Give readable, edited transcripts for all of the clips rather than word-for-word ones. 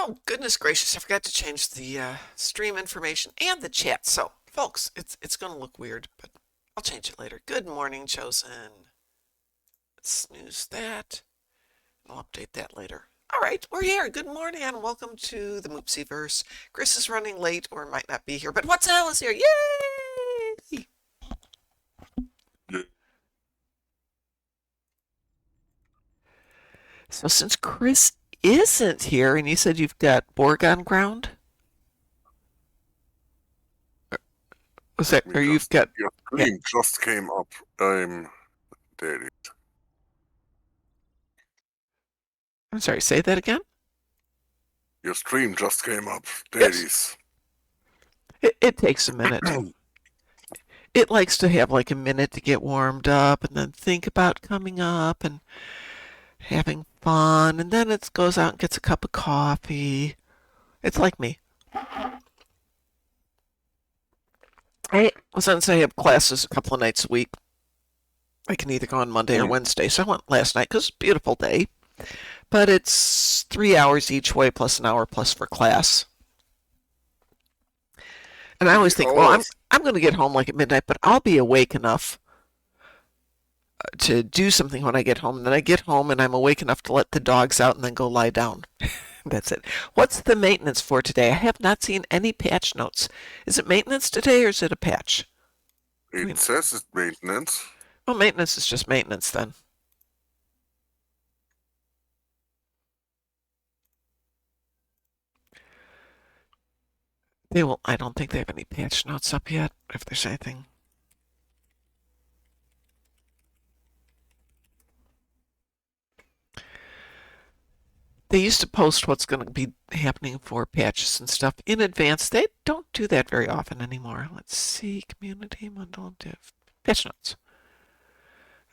Oh, goodness gracious, I forgot to change the stream information and the chat. So, folks, it's going to look weird, but I'll change it later. Good morning, Chosen. Let's snooze that. I'll update that later. All right, we're here. Good morning and welcome to the Moopsyverse. Kris is running late or might not be here, but Wotzehell is here. Yay! Yeah. So since Kris isn't here and you said you've got Borg on ground, was that, or you've got, Your yeah, stream just came up. I'm there. I'm sorry, say that again? Your stream just came up. There it Yes. is. It takes a minute. It likes to have like a minute to get warmed up and then think about coming up and having fun. And then it goes out and gets a cup of coffee. It's like me. Since I have classes a couple of nights a week, I can either go on Monday or Wednesday. So I went last night because it's a beautiful day. But it's 3 hours each way plus an hour plus for class. And I always think, well, I'm going to get home like at midnight, but I'll be awake enough to do something when I get home. And then I get home and I'm awake enough to let the dogs out and then go lie down. That's it. What's the maintenance for today? I have not seen any patch notes. Is it maintenance today or is it a patch? It says it's maintenance. Well, maintenance is just maintenance then. I don't think they have any patch notes up yet, if there's anything. They used to post what's going to be happening for patches and stuff in advance. They don't do that very often anymore. Let's see, community, bundle, div, patch notes.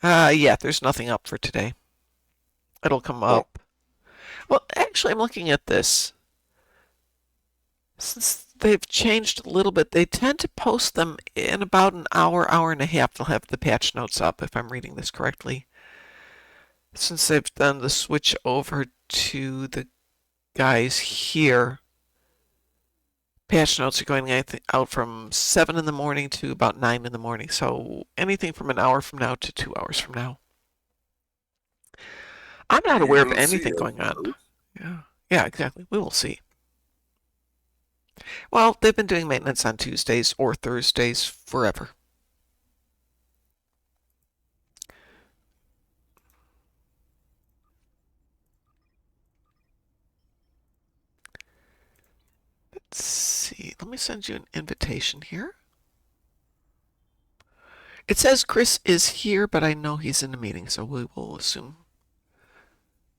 Yeah, there's nothing up for today. It'll come up. Well, actually, I'm looking at this. Since they've changed a little bit, they tend to post them in about an hour, hour and a half. They'll have the patch notes up, if I'm reading this correctly. Since they've done the switch over to the guys here, patch notes are going out from 7 in the morning to about 9 in the morning. So anything from an hour from now to 2 hours from now. I'm not aware of anything going on. Yeah, exactly. We will see. Well, they've been doing maintenance on Tuesdays or Thursdays forever. Let's see. Let me send you an invitation here. It says Kris is here, but I know he's in a meeting, so we will assume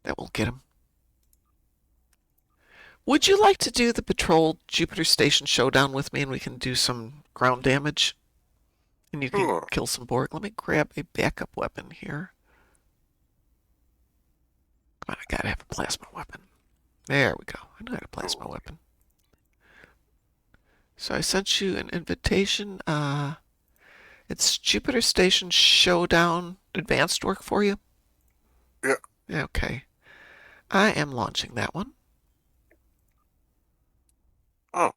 that we'll get him. Would you like to do the Patrol Jupiter Station showdown with me and we can do some ground damage? And you can kill some Borg. Let me grab a backup weapon here. Come on, I gotta have a plasma weapon. There we go. I know I had a plasma weapon. So I sent you an invitation. It's Jupiter Station Showdown advanced work for you? Yeah. Okay. I am launching that one. Oh.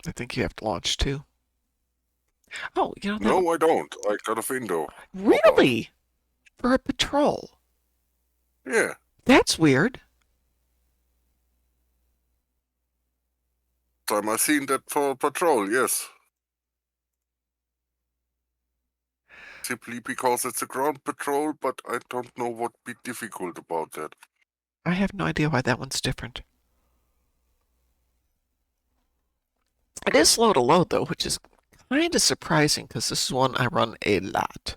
I think you have to launch too. Oh, you know. No, I don't. I got a window. Really? For a patrol? Yeah. That's weird. Time I seen that for patrol, yes. Simply because it's a ground patrol, but I don't know what be difficult about that. I have no idea why that one's different. It is slow to load though, which is kind of surprising because this is one I run a lot.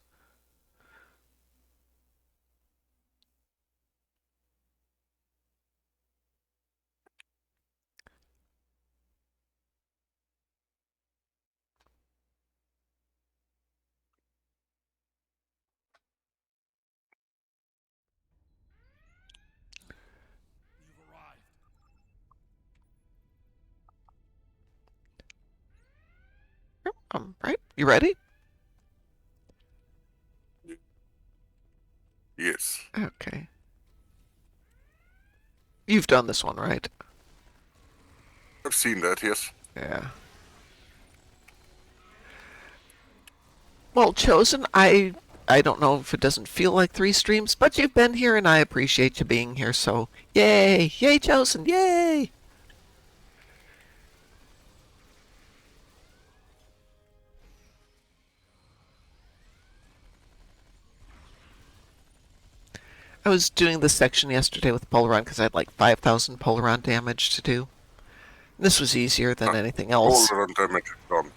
Right? You ready? Yes. Okay. You've done this one, right? I've seen that, yes. Yeah. Well, Chosen, I don't know if it doesn't feel like 3 streams, but you've been here and I appreciate you being here, so yay! Yay, Chosen! Yay! I was doing this section yesterday with Polaron because I had like 5,000 Polaron damage to do. This was easier than anything All else. run damage is done.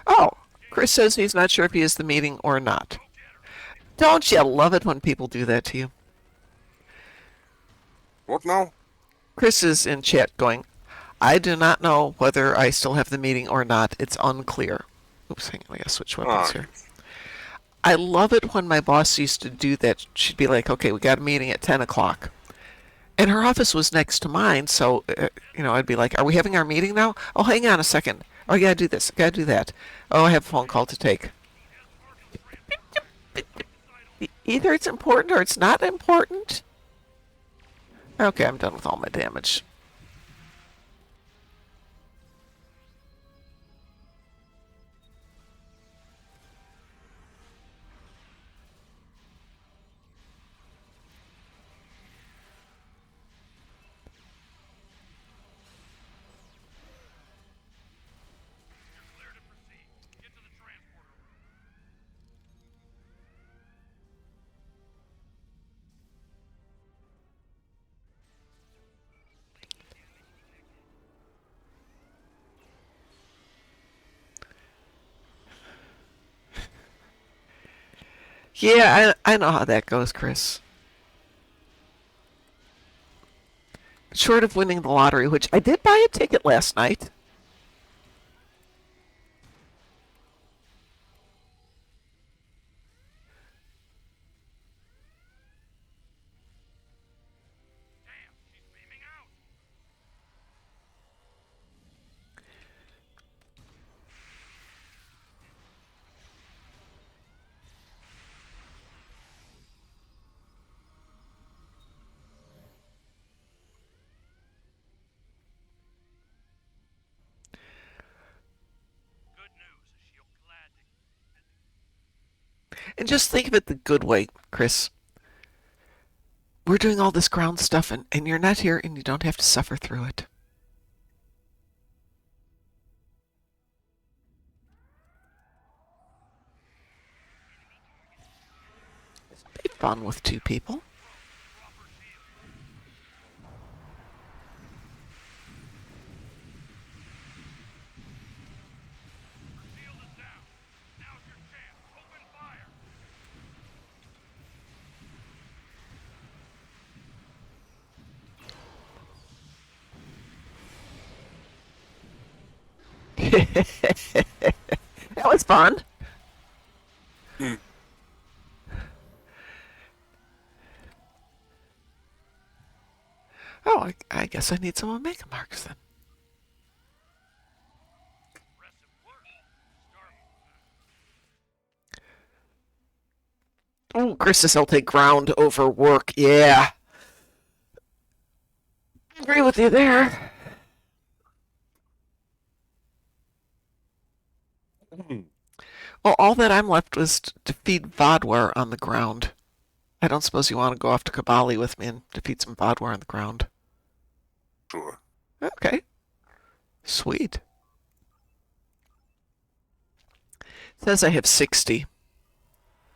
Oh, Kris says he's not sure if he is the meeting or not. Don't you love it when people do that to you? What now? Kris is in chat going, I do not know whether I still have the meeting or not. It's unclear. Oops, hang on, I gotta switch weapons here. I love it when my boss used to do that. She'd be like, okay, we got a meeting at 10 o'clock. And her office was next to mine, so, I'd be like, are we having our meeting now? Oh, hang on a second. Oh, I gotta do this. I gotta do that. Oh, I have a phone call to take. Either it's important or it's not important. Okay, I'm done with all my damage. Yeah, I know how that goes, Kris. Short of winning the lottery, which I did buy a ticket last night. And just think of it the good way, Kris. We're doing all this ground stuff, and you're not here, and you don't have to suffer through it. It'd be fun with 2 people. That was fun. Hmm. Oh, I guess I need some Omega marks then. Oh, Kris says I'll take ground over work. Yeah. I agree with you there. Well, all that I'm left was to feed Vaadwaur on the ground. I don't suppose you want to go off to Kabali with me and defeat some Vaadwaur on the ground. Sure. Okay. Sweet. It says I have 60.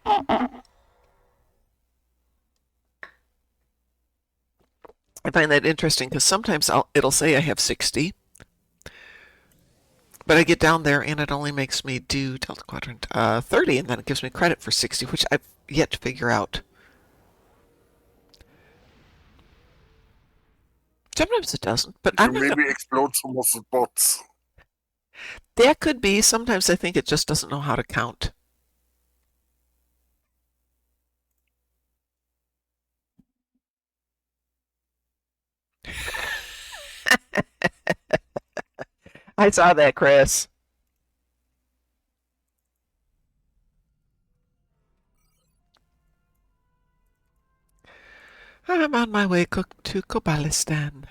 I find that interesting because sometimes it'll say I have 60, but I get down there and it only makes me do Delta Quadrant 30, and then it gives me credit for 60, which I've yet to figure out. Sometimes it doesn't, but You I'm not maybe gonna... explode some of the bots. That could be. Sometimes I think it just doesn't know how to count. I saw that, Kris. I'm on my way to Kobalistan.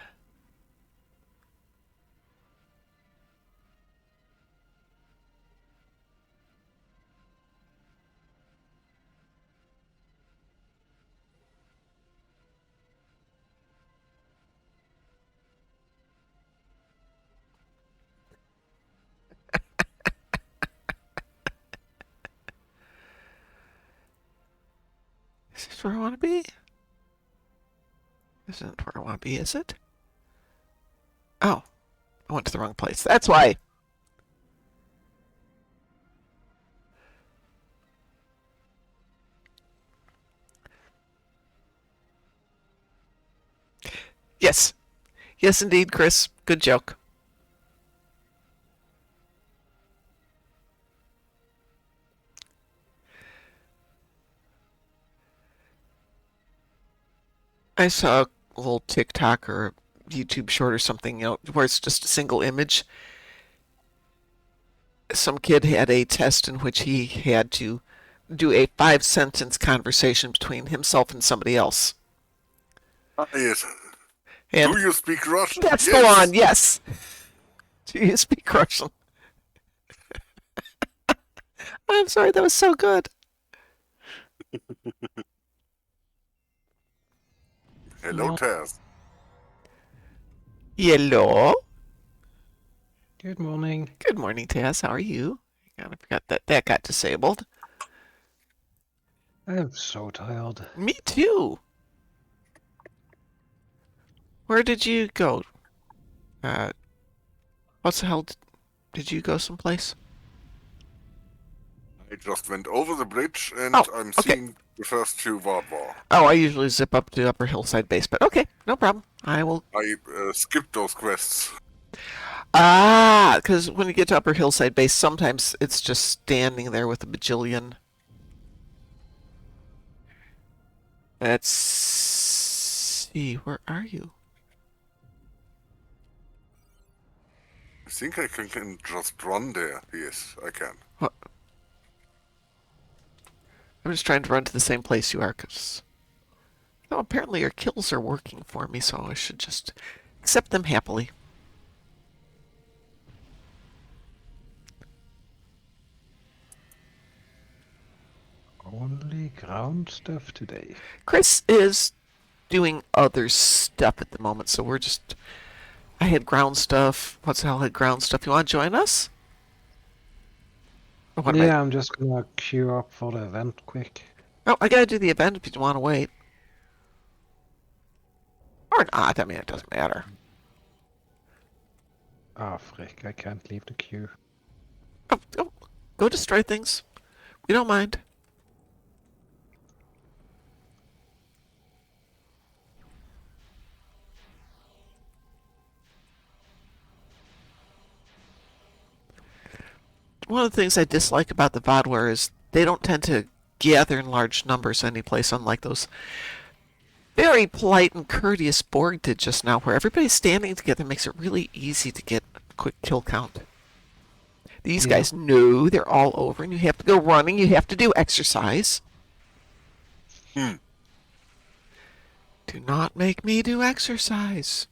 Is this where I want to be? This isn't where I want to be, is it? Oh, I went to the wrong place. That's why. Yes. Yes, indeed, Kris. Good joke. I saw a little TikTok or YouTube short or something, where it's just a single image. Some kid had a test in which he had to do a 5 sentence conversation between himself and somebody else. Yes. And Do you speak Russian? that's Yes. the one, yes. Do you speak Russian? I'm sorry, that was so good. Hello, Well, Taz. Hello. good morning. Good morning, Taz. How are you? I forgot that got disabled. I'm so tired. Me too. Where did you go? What's the hell? Did you go someplace? I just went over the bridge and Oh, I'm okay. seeing the first two Vaadwaur. Oh, I usually zip up to Upper Hillside Base, but okay, no problem. I will. I skipped those quests. Ah, because when you get to Upper Hillside Base, sometimes it's just standing there with a bajillion. Let's see. Where are you? I think I can just run there. Yes, I can. What? I'm just trying to run to the same place you are, because no, apparently your kills are working for me, so I should just accept them happily. Only ground stuff today. Kris is doing other stuff at the moment, so we're just. I had ground stuff. What's the hell had ground stuff? You want to join us? Or what am I? I'm just gonna queue up for the event quick. Oh, I gotta do the event if you want to wait. Or not. I mean, it doesn't matter. Ah, frick, I can't leave the queue. Oh, go destroy things. We don't mind. One of the things I dislike about the Vaadwaur is they don't tend to gather in large numbers anyplace, unlike those very polite and courteous Borg did just now, where everybody's standing together makes it really easy to get a quick kill count. These Yeah. guys, no, they're all over, and you have to go running, you have to do exercise. Hmm. Do not make me do exercise.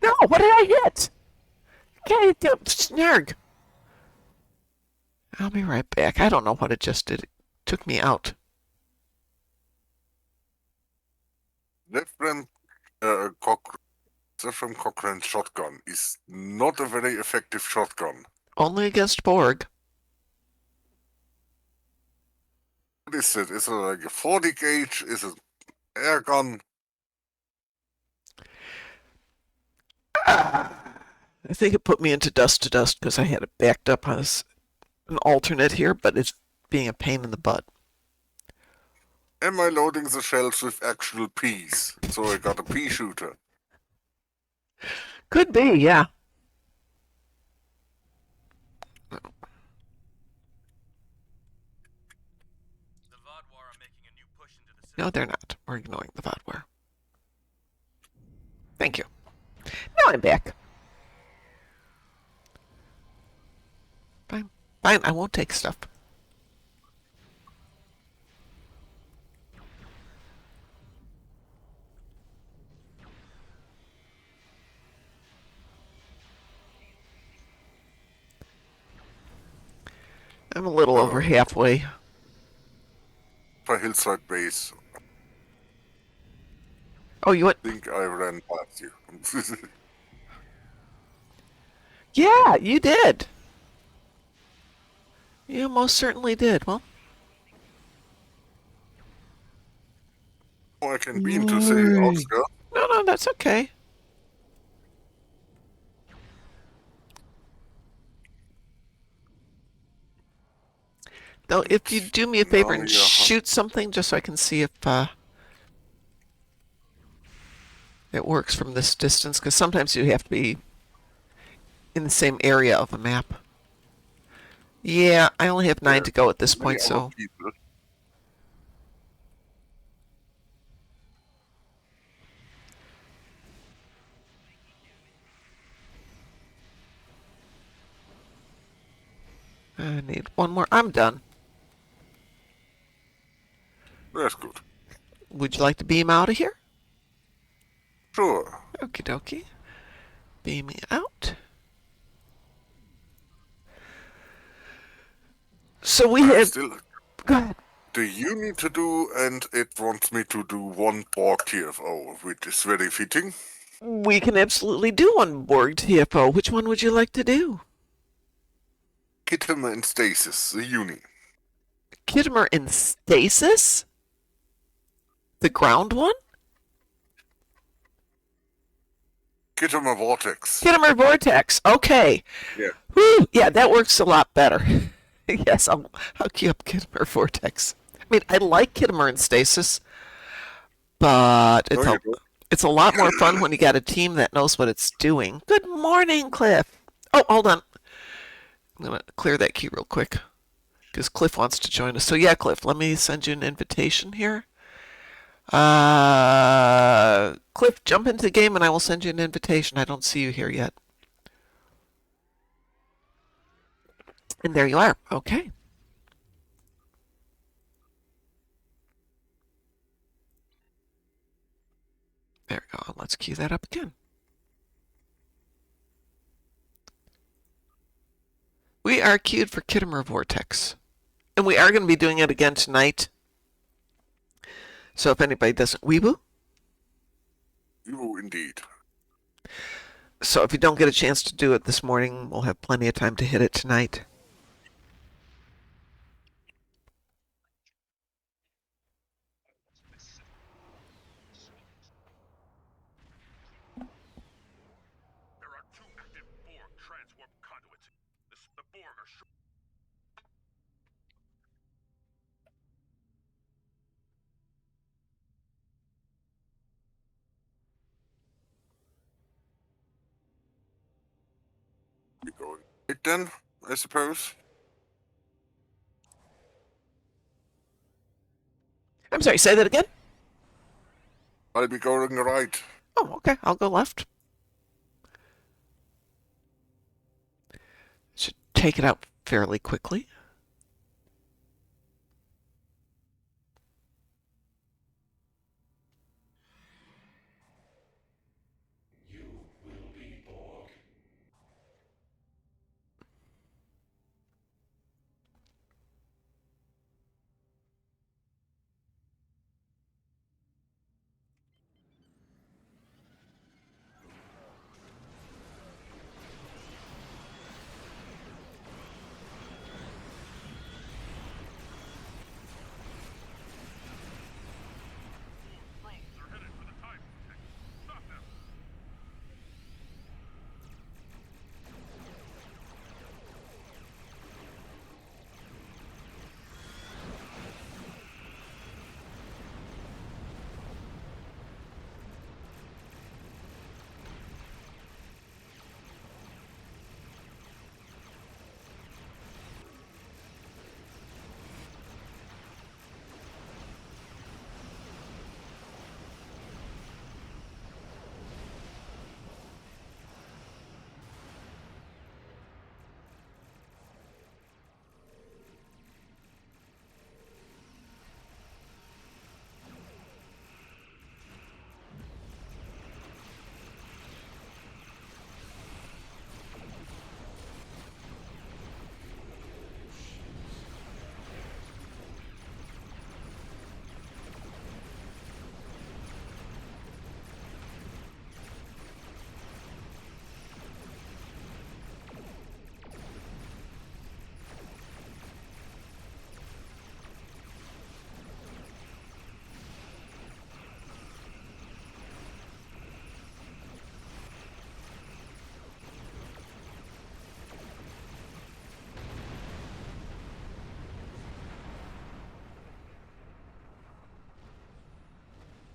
No, what did I hit? Okay, snarg. I'll be right back. I don't know what it just did. It took me out. Zeppelin Cochrane shotgun is not a very effective shotgun. Only against Borg. What is it? Is it like a 40 gauge? Is it air gun? I think it put me into dust to dust because I had it backed up as an alternate here, but it's being a pain in the butt. Am I loading the shells with actual peas? So I got a pea shooter. Could be, yeah. No, they're not. We're ignoring the Vaadwaur. Thank you. Now I'm back. Fine. Fine, I won't take stuff. I'm a little over halfway. For hillside base. Oh, you went? I think I ran past you. Yeah, you did. You most certainly did. Well, Oh, I can beam to say, Oscar. no, that's okay. Though, if you do me a favor and shoot something, just so I can see if it works from this distance, because sometimes you have to be in the same area of a map. Yeah, I only have 9 to go at this point, so... I need one more. I'm done. That's good. Would you like to beam out of here? Sure. Okie dokie. Beam me out. So we had... Still, Go ahead. do you need to do, and it wants me to do one Borg TFO, which is very fitting. We can absolutely do one Borg TFO. Which one would you like to do? Kittimer and Stasis, the uni. Kittimer in Stasis? The ground one? Kittimer Vortex. Kittimer Vortex. Okay. Yeah. Whew. Yeah, that works a lot better. Yes, I'll queue up Kittimer Vortex. I mean, I like Kittimer in Stasis, but it's a lot more fun when you got a team that knows what it's doing. Good morning, Cliff. Oh, hold on. I'm going to clear that key real quick because Cliff wants to join us. So yeah, Cliff, let me send you an invitation here. Cliff, jump into the game and I will send you an invitation. I don't see you here yet. And there you are. Okay. There we go. Let's cue that up again. We are queued for Kittimer Vortex. And we are going to be doing it again tonight. So if anybody doesn't weeboo. You indeed. So if you don't get a chance to do it this morning, we'll have plenty of time to hit it tonight. There are 2 active Borg transwarp conduits. The Borg are short. Be going right then, I suppose. I'm sorry, say that again? I'll be going right. Oh, okay. I'll go left. Should take it out fairly quickly.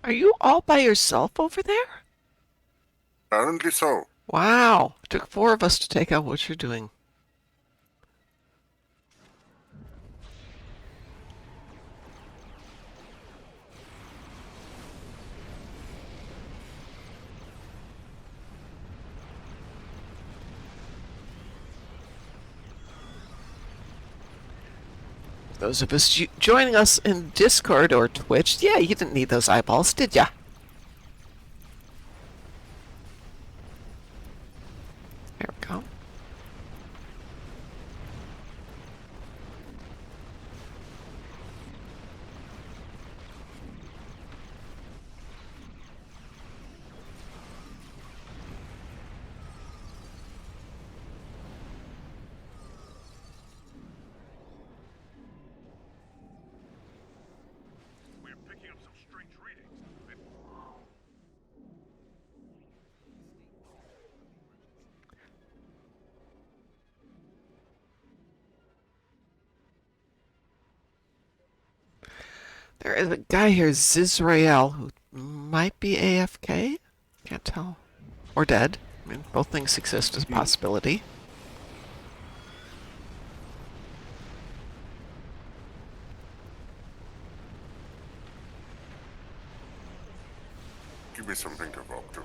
Are you all by yourself over there? Apparently so. Wow. Took 4 of us to take out what you're doing. Those of us joining us in Discord or Twitch, yeah, you didn't need those eyeballs, did ya? There we go. We're picking up some strange readings. There is a guy here, Zizrael, who might be AFK? Can't tell. Or dead. I mean, both things exist as a possibility. Give me something to walk to.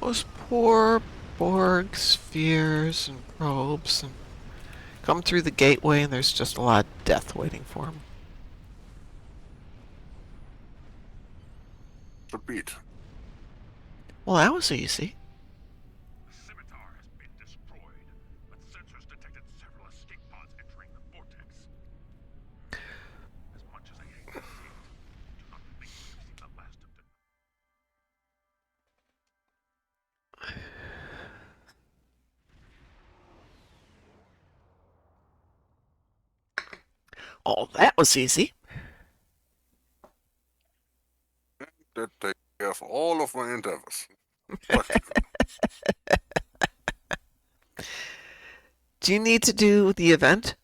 Those poor Borg spheres and probes and come through the gateway and there's just a lot of death waiting for them. The beat. Well, that was easy. The scimitar has been destroyed, but sensors detected several escape pods entering the vortex. As much as I hate to see it, I do not think we've seen the last of them. Oh, that was easy. That take care of all of my endeavors. Practical. Do you need to do the event?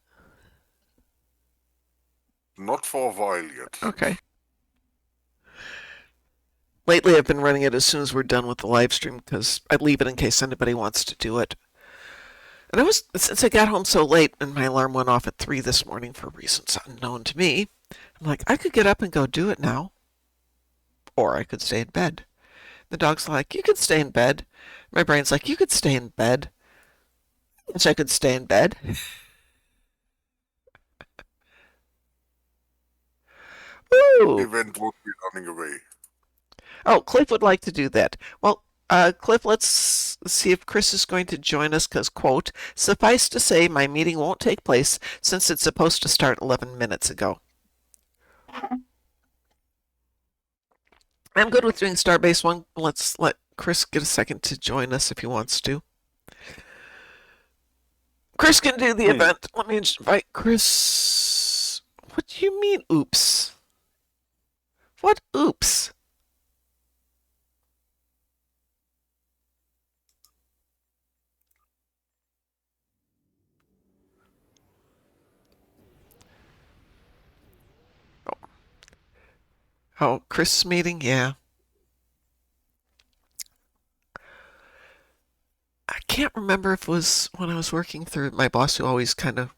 Not for a while yet. Okay. Lately, I've been running it as soon as we're done with the live stream because I leave it in case anybody wants to do it. And since I got home so late and my alarm went off at 3 this morning for reasons unknown to me, I'm like, I could get up and go do it now. Or I could stay in bed. The dog's like, you could stay in bed. My brain's like, you could stay in bed. Which I could stay in bed. The Ooh! event won't be running away. Oh, Cliff would like to do that. Well, Cliff, let's see if Kris is going to join us because, quote, suffice to say, my meeting won't take place since it's supposed to start 11 minutes ago. I'm good with doing Starbase 1. Let's let Kris get a second to join us if he wants to. Kris can do the event. Let me invite Kris. What do you mean, oops? What oops? Oh, Kris' meeting? Yeah. I can't remember if it was when I was working through my boss who always kind of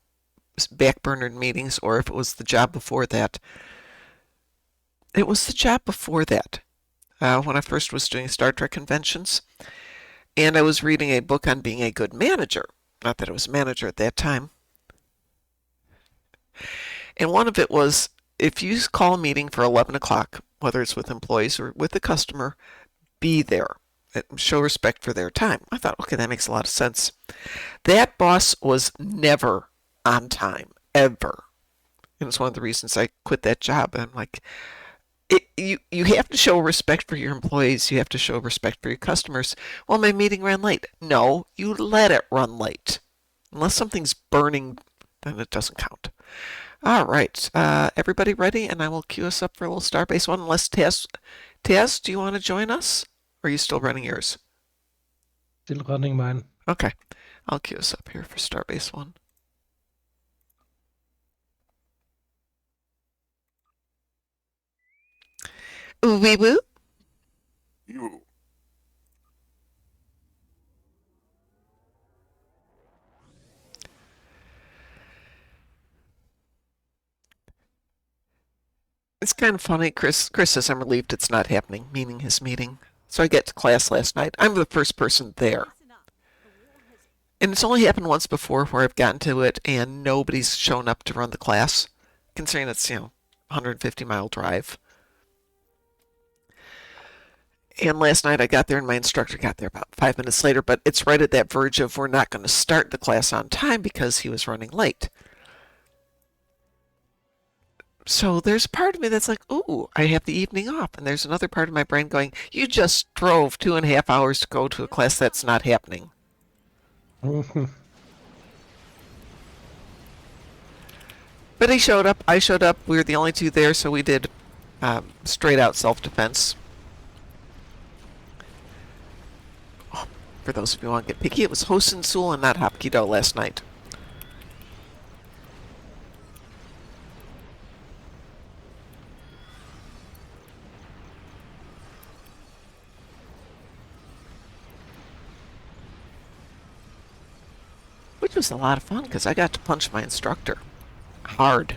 backburnered meetings or if it was the job before that. It was the job before that, when I first was doing Star Trek conventions. And I was reading a book on being a good manager. Not that I was a manager at that time. And one of it was, if you call a meeting for 11 o'clock, whether it's with employees or with the customer, be there. Show respect for their time. I thought, okay, that makes a lot of sense. That boss was never on time, ever. And it's one of the reasons I quit that job. And I'm like, you have to show respect for your employees. You have to show respect for your customers. Well, my meeting ran late. No, you let it run late. Unless something's burning, then it doesn't count. All right, everybody ready? And I will cue us up for a little Starbase 1. Unless Taz, do you want to join us? Or are you still running yours? Still running mine. Okay, I'll cue us up here for Starbase 1. Wee woo. You. It's kind of funny. Chris says I'm relieved it's not happening, meaning his meeting. So I get to class last night. I'm the first person there. And it's only happened once before where I've gotten to it and nobody's shown up to run the class, considering it's, 150-mile drive. And last night I got there and my instructor got there about 5 minutes later, but it's right at that verge of we're not going to start the class on time because he was running late. So there's a part of me that's like, ooh, I have the evening off. And there's another part of my brain going, you just drove 2.5 hours to go to a class that's not happening. But he showed up, I showed up, we were the only two there, so we did straight out self-defense. Oh, for those of you who want to get picky, it was Hosen Sul and not Hapkido last night. Which was a lot of fun because I got to punch my instructor hard.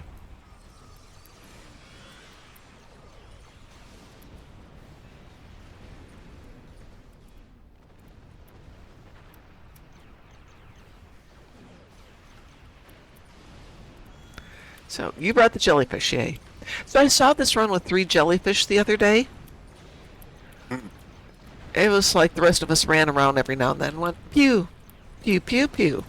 So you brought the jellyfish, yay. So I saw this run with 3 jellyfish the other day. It was like the rest of us ran around every now and then and went pew, pew, pew, pew.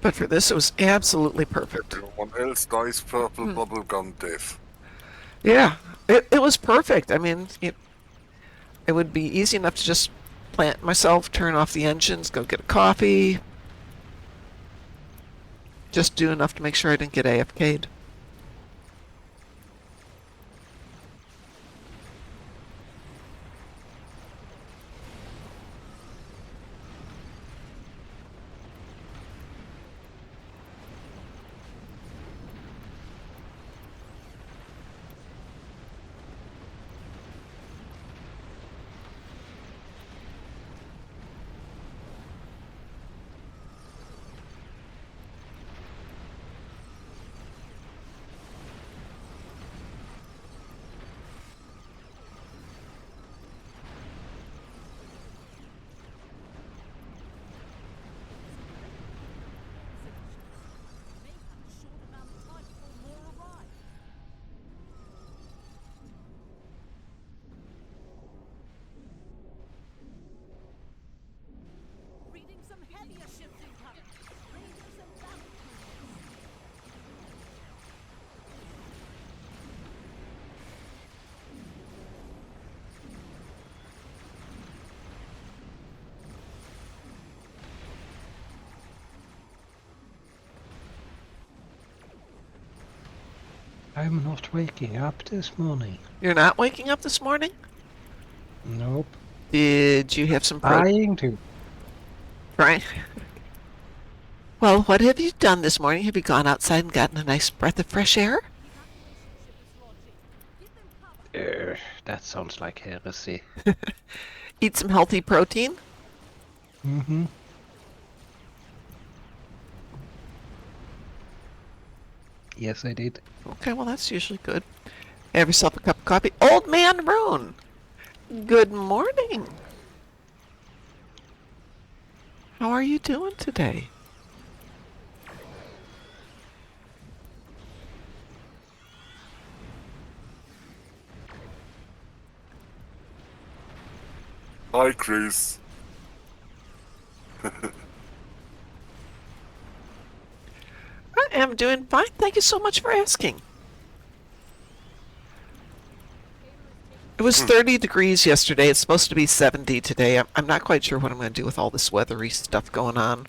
But for this, it was absolutely perfect. No one else dies purple bubblegum death. Yeah, it was perfect. I mean, it would be easy enough to just plant myself, turn off the engines, go get a coffee. Just do enough to make sure I didn't get AFK'd. I'm not waking up this morning. You're not waking up this morning? Nope. Did you have some Trying to. Right. Well, what have you done this morning? Have you gone outside and gotten a nice breath of fresh air? That sounds like heresy. Eat some healthy protein? Mm-hmm. Yes, I did. Okay, well, that's usually good. Have yourself a cup of coffee. Old Man Roan! Good morning! How are you doing today? Hi, Kris. I am doing fine. Thank you so much for asking. It was 30 degrees yesterday. It's supposed to be 70 today. I'm not quite sure what I'm going to do with all this weathery stuff going on.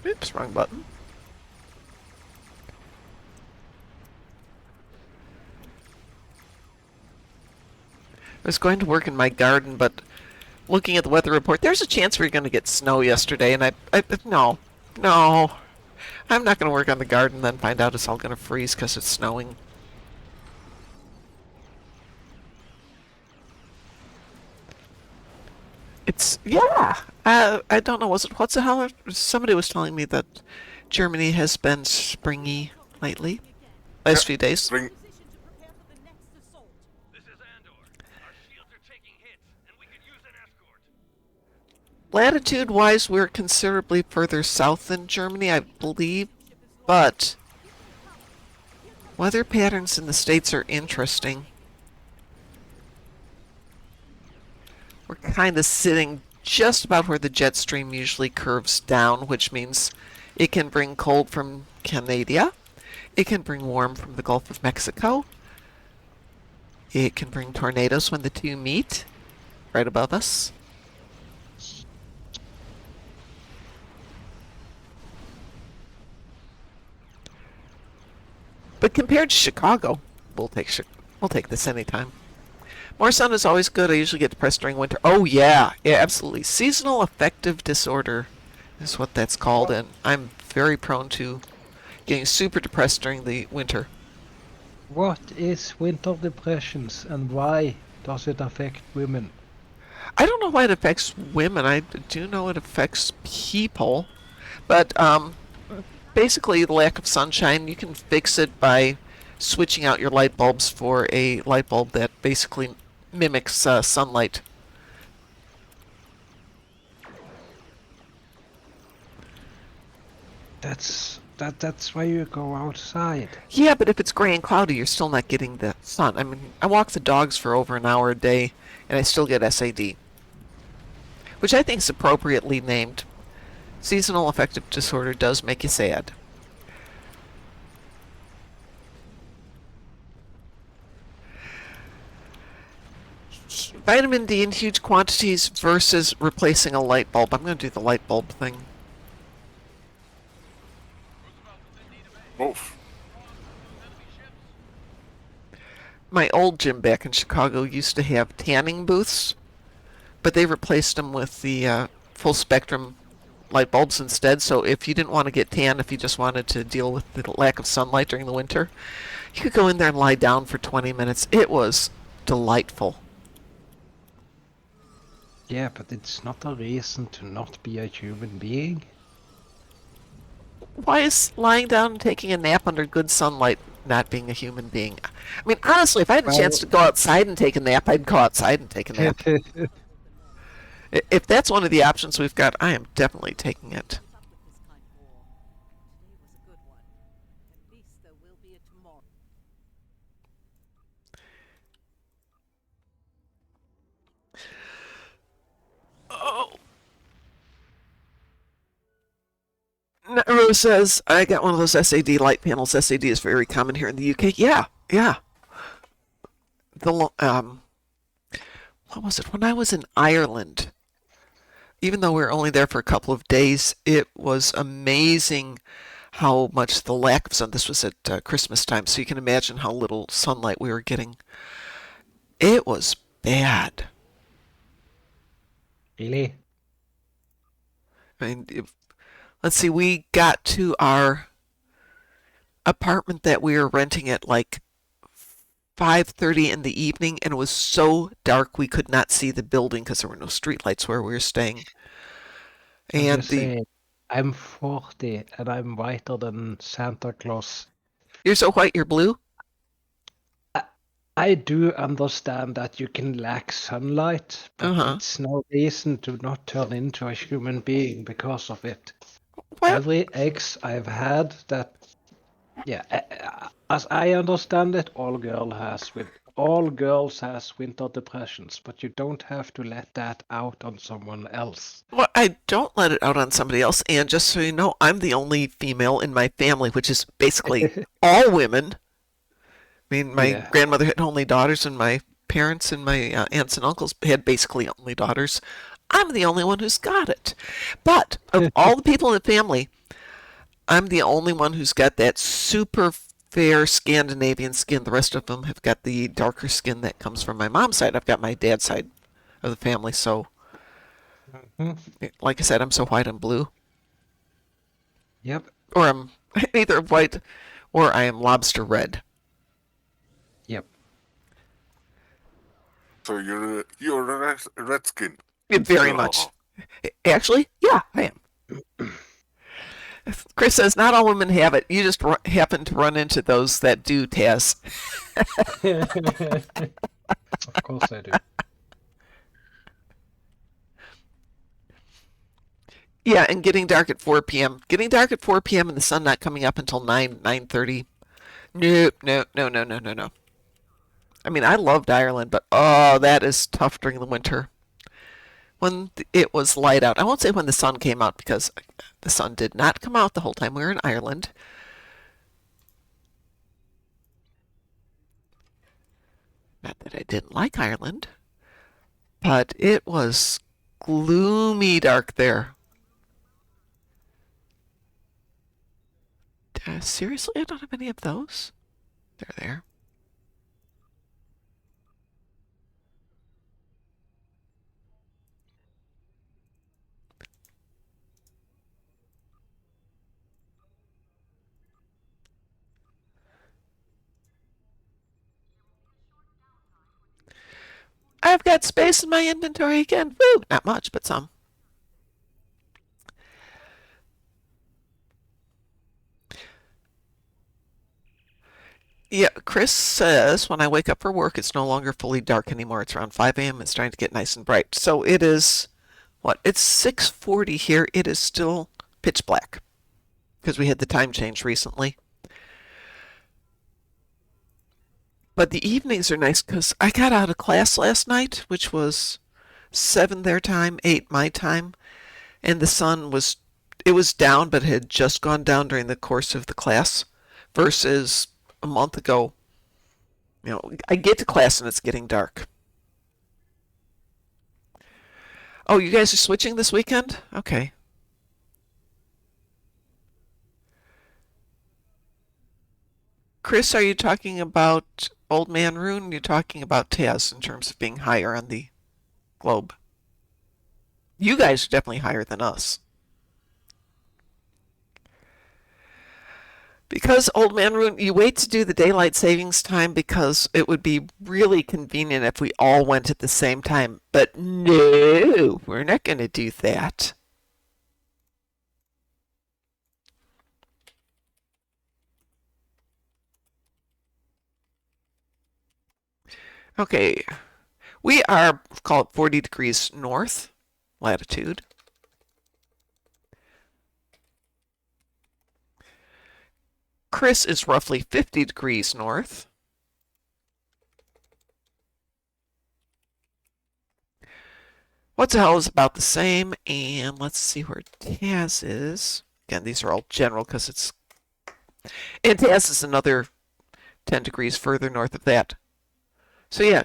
Oops, wrong button. I was going to work in my garden, but looking at the weather report, there's a chance we were going to get snow yesterday, and no, I'm not going to work on the garden, then find out it's all going to freeze because it's snowing. Yeah. I don't know. Was it Wotzehell? Somebody was telling me that Germany has been springy lately, last few days. Spring. Position to prepare for the next assault. This is Andor. Our shields are taking hits, and we could use an escort. Latitude-wise, we're considerably further south than Germany, I believe, but weather patterns in the States are interesting. We're kind of sitting just about where the jet stream usually curves down, which means it can bring cold from Canada, it can bring warm from the Gulf of Mexico, it can bring tornadoes when the two meet, right above us. But compared to Chicago, we'll take this anytime. More sun is always good. I usually get depressed during winter. Oh yeah, absolutely. Seasonal affective disorder is what that's called, and I'm very prone to getting super depressed during the winter. What is winter depressions and why does it affect women? I don't know why it affects women. I do know it affects people, but basically the lack of sunshine, you can fix it by switching out your light bulbs for a light bulb that basically mimics sunlight. That's why you go outside. Yeah, but if it's gray and cloudy, you're still not getting the sun. I mean, I walk the dogs for over an hour a day, and I still get SAD, which I think is appropriately named. Seasonal affective disorder does make you sad. Vitamin D in huge quantities versus replacing a light bulb. I'm going to do the light bulb thing. Both. My old gym back in Chicago used to have tanning booths, but they replaced them with the full spectrum light bulbs instead. So if you didn't want to get tan, if you just wanted to deal with the lack of sunlight during the winter, you could go in there and lie down for 20 minutes. It was delightful. Yeah, but it's not a reason to not be a human being. Why is lying down and taking a nap under good sunlight not being a human being? I mean, honestly, if I had a chance to go outside and take a nap, I'd go outside and take a nap. If that's one of the options we've got, I am definitely taking it. Up with this kind of war. Today was a good one. At least there will be a tomorrow. Oh. Rose says, I got one of those SAD light panels. SAD is very common here in the UK. Yeah. What was it? When I was in Ireland, even though we were only there for a couple of days, it was amazing how much the lack of sun. This was at Christmas time, so you can imagine how little sunlight we were getting. It was bad. Really? I mean, let's see, we got to our apartment that we were renting at like 5:30 in the evening, and it was so dark we could not see the building because there were no streetlights where we were staying. And I'm 40 and I'm whiter than Santa Claus. You're so white, you're blue? I do understand that you can lack sunlight, but it's no reason to not turn into a human being because of it. Well, Every ex I've had that Yeah, as I understand it, all girls has winter depressions, but you don't have to let that out on someone else. Well, I don't let it out on somebody else. And just so you know, I'm the only female in my family, which is basically all women. I mean, my Yeah. grandmother had only daughters, and my parents and my aunts and uncles had basically only daughters. I'm the only one who's got it. But of all the people in the family, I'm the only one who's got that super fair Scandinavian skin. The rest of them have got the darker skin that comes from my mom's side. I've got my dad's side of the family, so Mhm. like I said, I'm so white and blue. Yep. Or I'm either white or I am lobster red. Yep. So you're a redskin. Very much. Actually, yeah, I am. Chris says not all women have it. You just happen to run into those that do, Taz. Of course I do. Yeah, and getting dark at 4 p.m. Getting dark at 4 p.m. and the sun not coming up until 9:30. Nope, no, no, no, no, no, no. I mean, I loved Ireland, but oh, that is tough during the winter. When it was light out. I won't say when the sun came out because the sun did not come out the whole time we were in Ireland. Not that I didn't like Ireland, but it was gloomy dark there. Seriously, I don't have any of those. They're there. I've got space in my inventory again. Woo! Not much, but some. Yeah, Chris says when I wake up for work, it's no longer fully dark anymore. It's around 5 a.m. It's starting to get nice and bright. So it is, what? It's 6:40 here. It is still pitch black because we had the time change recently. But the evenings are nice because I got out of class last night, which was 7 their time, 8 my time, and the sun was, it was down, but it had just gone down during the course of the class versus a month ago. You know, I get to class and it's getting dark. Oh, you guys are switching this weekend? Okay. Chris, are you talking about Old Man Rune? You're talking about Taz in terms of being higher on the globe. You guys are definitely higher than us. Because Old Man Rune, you wait to do the daylight savings time because it would be really convenient if we all went at the same time. But no, we're not going to do that. Okay, we are, call it 40 degrees north latitude. Kris is roughly 50 degrees north. Wotzehell is about the same, and let's see where Taz is. Again, these are all general because it's... And Taz is another 10 degrees further north of that. So yeah,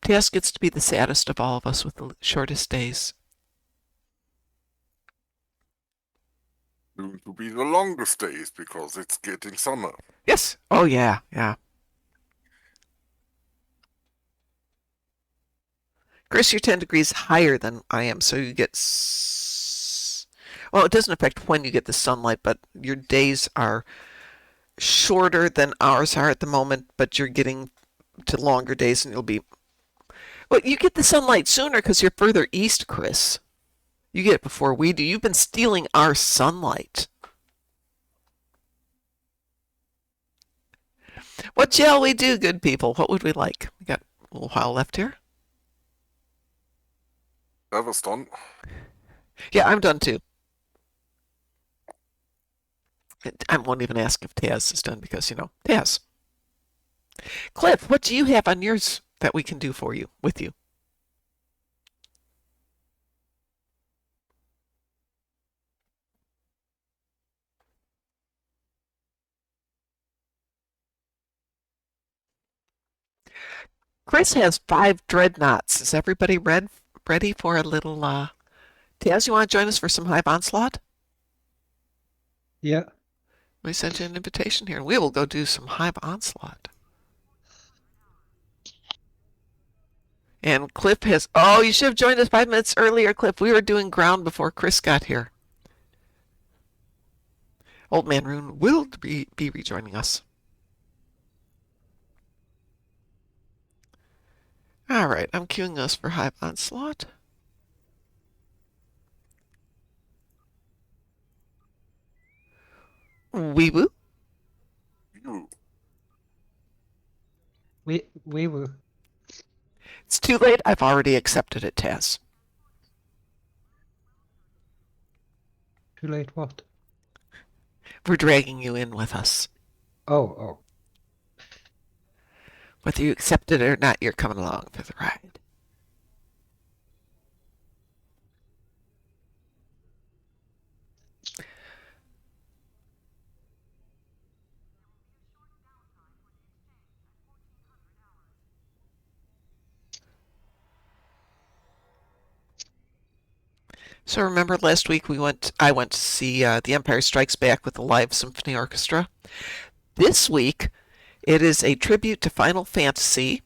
Taz gets to be the saddest of all of us with the shortest days. Soon to be the longest days because it's getting summer. Yes. Oh yeah, yeah. Kris, you're 10 degrees higher than I am, so you get... Well, it doesn't affect when you get the sunlight, but your days are shorter than ours are at the moment, but you're getting to longer days and you'll be... Well, you get the sunlight sooner because you're further east, Kris. You get it before we do. You've been stealing our sunlight. What shall we do, good people? What would we like? We got a little while left here. That was done. Yeah, I'm done too. I won't even ask if Taz is done because, Taz. Cliff, what do you have on yours that we can do for you, with you? Kris has 5 dreadnoughts. Is everybody ready for a little, Taz, you want to join us for some Hive Onslaught? Yeah. We sent you an invitation here, and we will go do some Hive Onslaught. And Cliff has... Oh, you should have joined us 5 minutes earlier, Cliff. We were doing ground before Kris got here. Old Man Rune will be rejoining us. All right, I'm queuing us for Hive Onslaught. Wee woo. You. We were. It's too late. I've already accepted it, Taz. Too late what? We're dragging you in with us. Oh. Whether you accept it or not, you're coming along for the ride. So remember last week I went to see The Empire Strikes Back with the live symphony orchestra. This week it is a tribute to Final Fantasy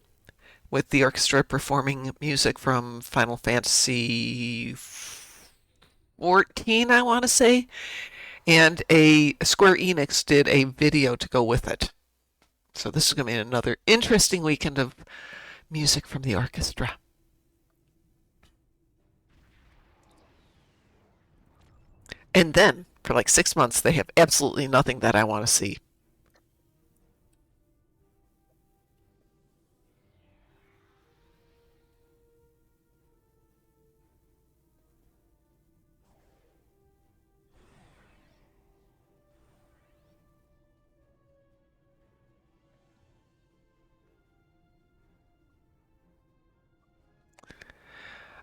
with the orchestra performing music from Final Fantasy 14, I want to say, and a Square Enix did a video to go with it. So this is going to be another interesting weekend of music from the orchestra. And then, for like 6 months, they have absolutely nothing that I want to see.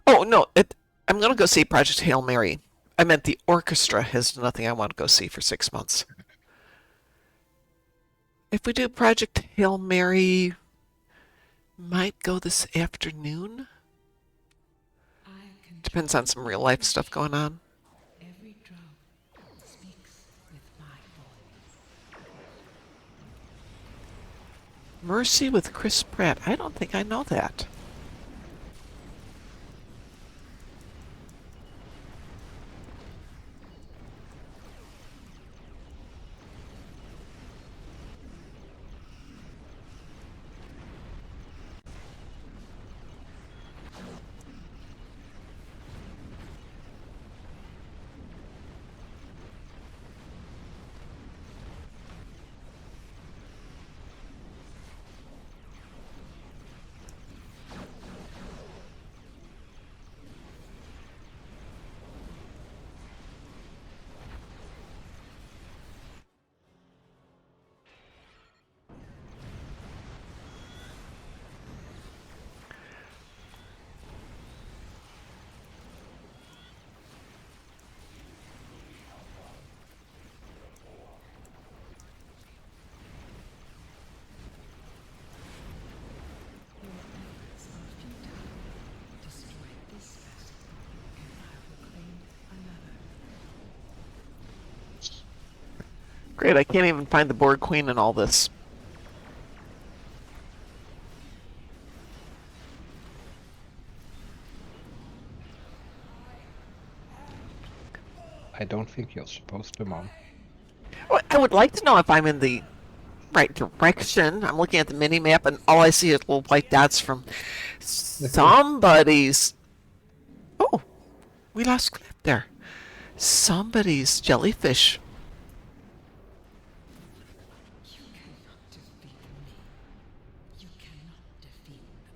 Oh, no, I'm going to go see Project Hail Mary. I meant the orchestra has nothing I want to go see for 6 months. If we do Project Hail Mary, might go this afternoon. Depends on some real life stuff going on. Every drum speaks with my voice. Mercy with Chris Pratt. I don't think I know that. Great, I can't even find the Borg Queen in all this. I don't think you're supposed to, Mom. Well, I would like to know if I'm in the right direction. I'm looking at the mini map, and all I see is little white dots from somebody's. Oh, we lost Cliff there. Somebody's jellyfish.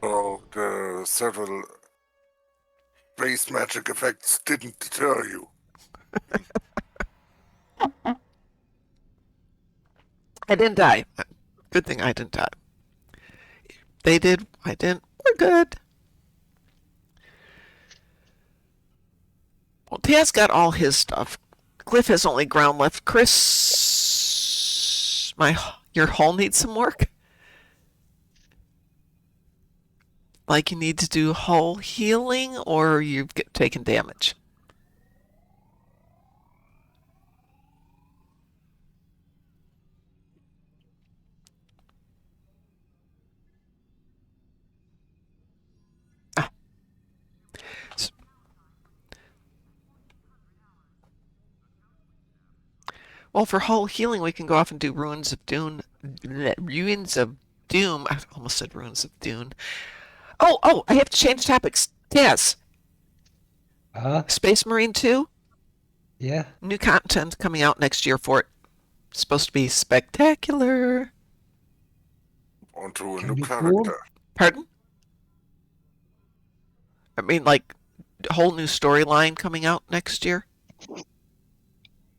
Oh, the several base magic effects didn't deter you. I didn't die. Good thing I didn't die. They did. I didn't. We're good. Well, Taz got all his stuff. Cliff has only ground left. Kris, your hull needs some work. Like you need to do hull healing, or you've taken damage. Ah. Well, for hull healing, we can go off and do Ruins of Doom. Ruins of Doom. I almost said Ruins of Doom. Oh, I have to change topics. Taz, Space Marine 2? Yeah. New content coming out next year for it. Supposed to be spectacular. Onto a Can new be character. cool. Pardon? I mean, like, a whole new storyline coming out next year.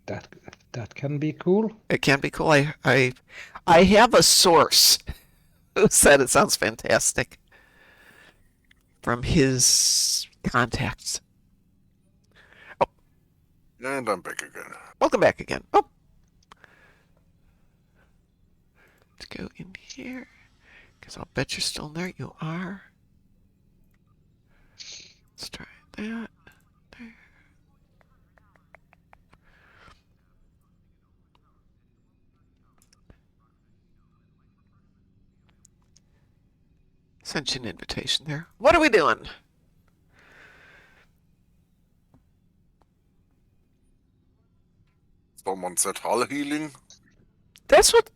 That can be cool. It can be cool. I have a source who said it sounds fantastic from his contacts. And I'm back again. Welcome back again. Oh, let's go in here because I'll bet you're still in there. You are. Let's try that. There. Sent you an invitation there. What are we doing? Someone said hull healing. That's what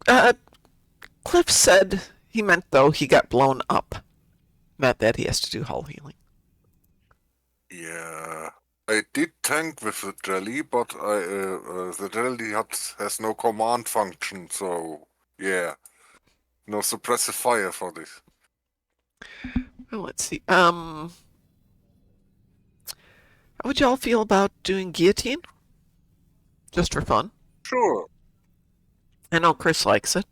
Cliff said he meant, though. He got blown up. Not that he has to do hull healing. Yeah. I did tank with the jelly, but the jelly has no command function, so yeah. No suppressive fire for this. Well, let's see. How would y'all feel about doing guillotine? Just for fun. Sure. I know Kris likes it.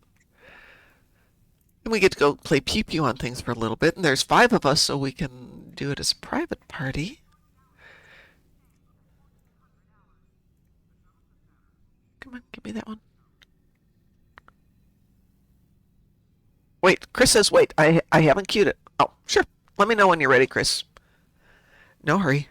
And we get to go play pew pew on things for a little bit. And there's 5 of us, so we can do it as a private party. Come on, give me that one. Wait, Kris says wait. I haven't queued it. Oh, sure. Let me know when you're ready, Kris. No hurry.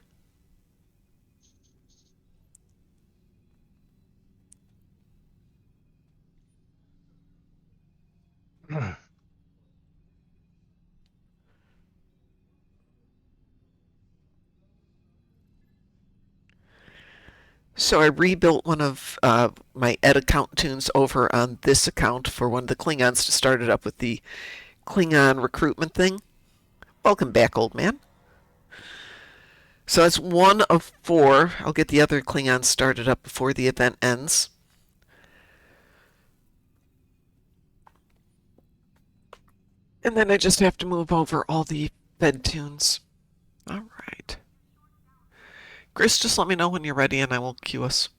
So I rebuilt one of my Ed account tunes over on this account for one of the Klingons to start it up with the Klingon recruitment thing. Welcome back, old man. So that's 1 of 4. I'll get the other Klingons started up before the event ends. And then I just have to move over all the bed tunes. All right. Kris, just let me know when you're ready and I will cue us.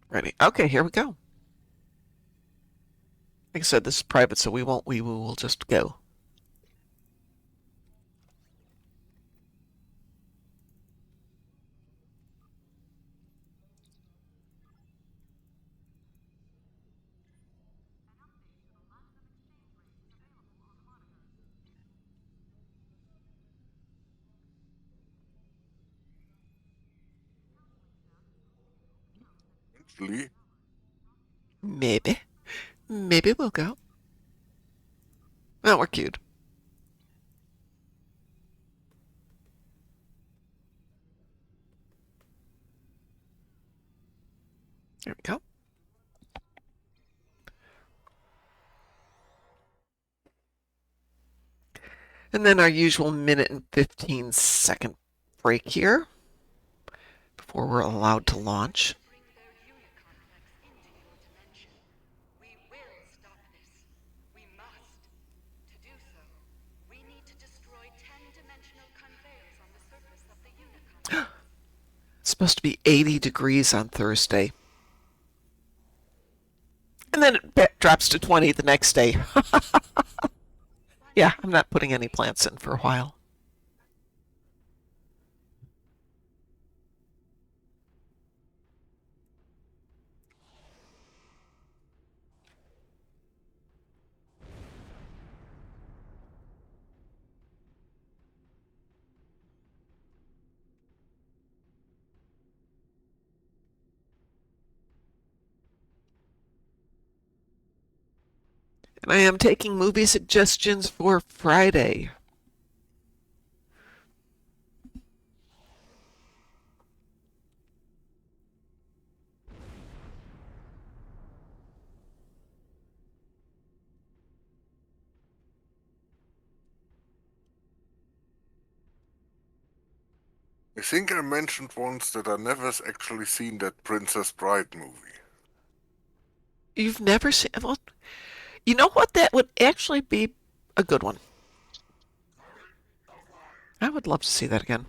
Ready? Okay, here we go. Like I said, this is private, so we will just go. Actually, Maybe. Maybe we'll go. Well, we're cued. There we go. And then our usual minute and 15-second break here before we're allowed to launch. Bring their unit complex into your dimension. We will stop this. We must. To do so, we need to destroy 10-dimensional conveyors on the surface of the unit complex. supposed to be 80 degrees on Thursday. And then it drops to 20 the next day. Yeah, I'm not putting any plants in for a while. And I am taking movie suggestions for Friday. I think I mentioned once that I never actually seen that Princess Bride movie. You've never seen... Well, you know what? That would actually be a good one. I would love to see that again.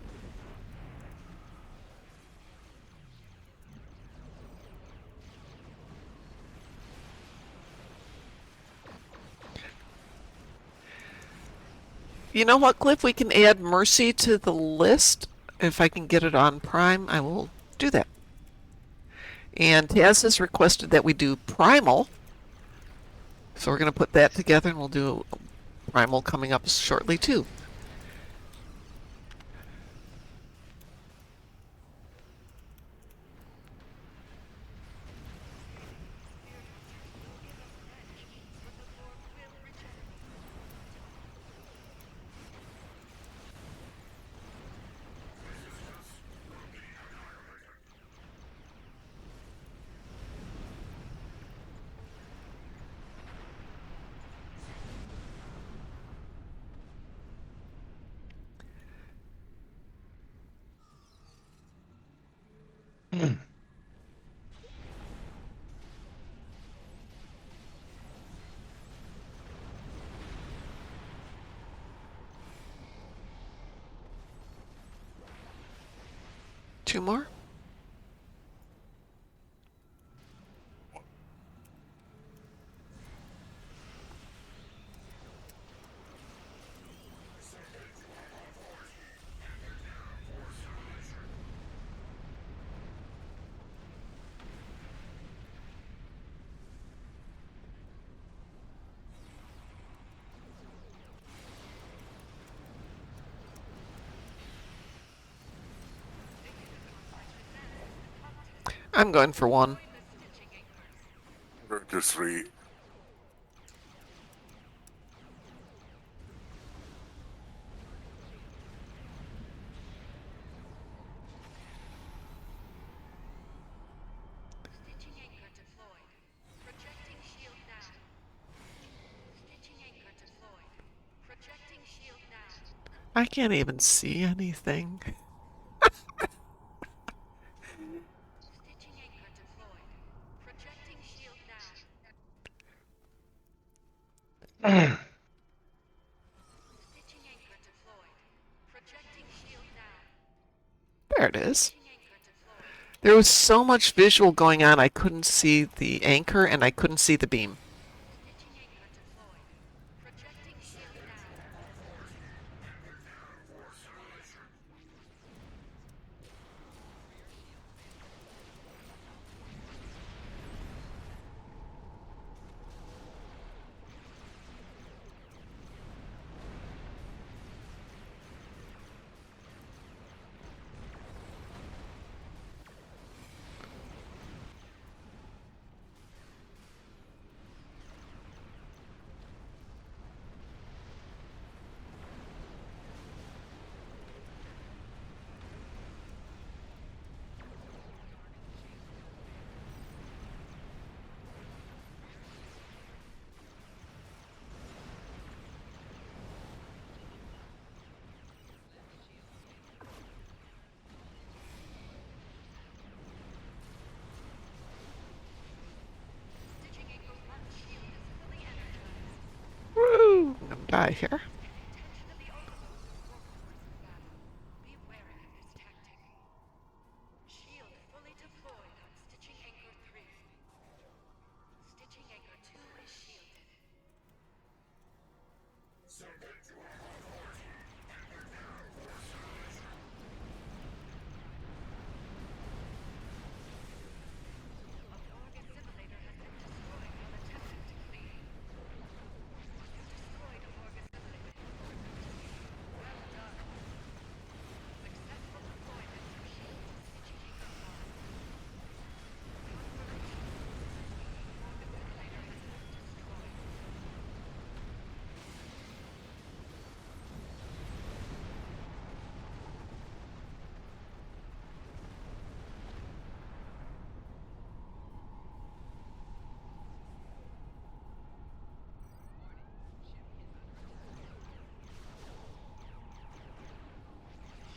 You know what, Cliff? We can add Mercy to the list. If I can get it on Prime, I will do that. And Taz has requested that we do Primal. So we're going to put that together and we'll do Primal coming up shortly too. Two more? I'm going for one. Go to 3. Stitching anchor deployed. Projecting shield now. Stitching anchor deployed. Projecting shield now. I can't even see anything. Stitching anchor deployed. Projecting shield now. Stitching anchor deployed. Projecting shield now. There it is. Stitching anchor deployed. There was so much visual going on, I couldn't see the anchor and I couldn't see the beam. Stitching anchor deployed. Projecting shield now. Stitching anchor 1 shield is fully energized. Woo! I'm gonna die here. Intention of the overload will work for this battle. Be wary of this tactic. A Borg assimilator has been destroyed while attempting to flee. You destroyed a Borg assimilator. Well done. Successful deployment of shield Stitchy King 5. Borg assimilator has been destroyed.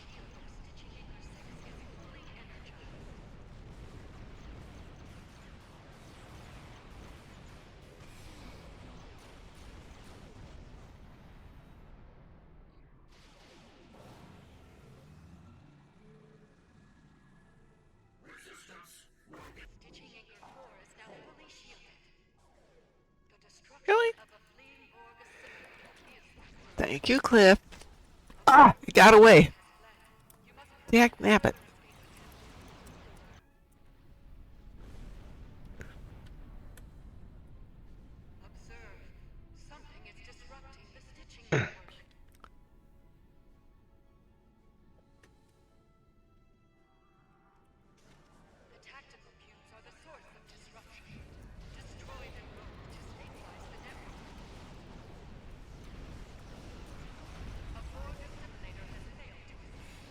Shield of Stitchy King 6 is fully energized. Stitchy King 4 is now fully shielded. The destruction Really? of a fleeing Borg assimilator is Thank you, Cliff. Ah, it got away. You must Dak nabbit. observe. Something is disrupting the stitching network. The tactical cubes are the source of disruption. Destroy them both to stabilize the network. A Borg assimilator has failed to escape.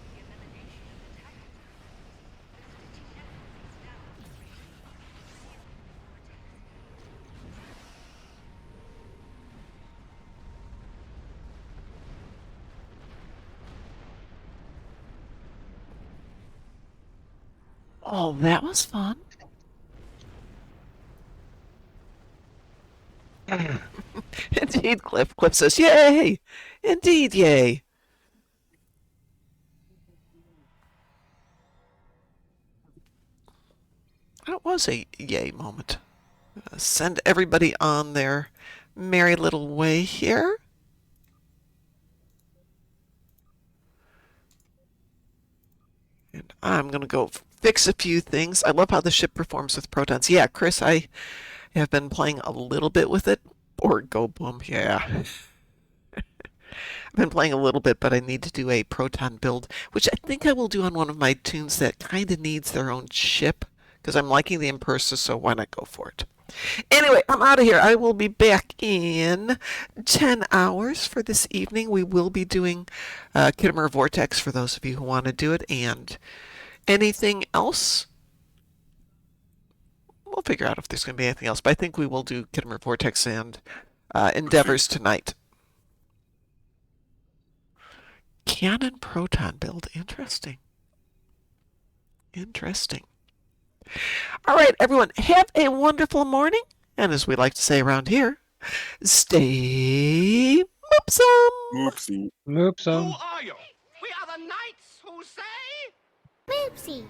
The elimination of the tactical cubes. The stitching network is now operational. Oh, that was fun. Indeed, Cliff. Cliff says, yay! Indeed, yay. That was a yay moment. Send everybody on their merry little way here. And I'm going to go fix a few things. I love how the ship performs with protons. Yeah, Kris, I have been playing a little bit with it. Or go boom, yeah. I've been playing a little bit, but I need to do a proton build, which I think I will do on one of my tunes that kind of needs their own ship, because I'm liking the Impersa, so why not go for it? Anyway, I'm out of here. I will be back in 10 hours for this evening. We will be doing Kittimer Vortex for those of you who want to do it. And anything else? We'll figure out if there's going to be anything else. But I think we will do Kittimer Vortex and Endeavors tonight. Cannon proton build. Interesting. Interesting. All right, everyone, have a wonderful morning. And as we like to say around here, stay moopsome. Moopsy. Moopsy. Who are you? We are the knights who say... Moopsy.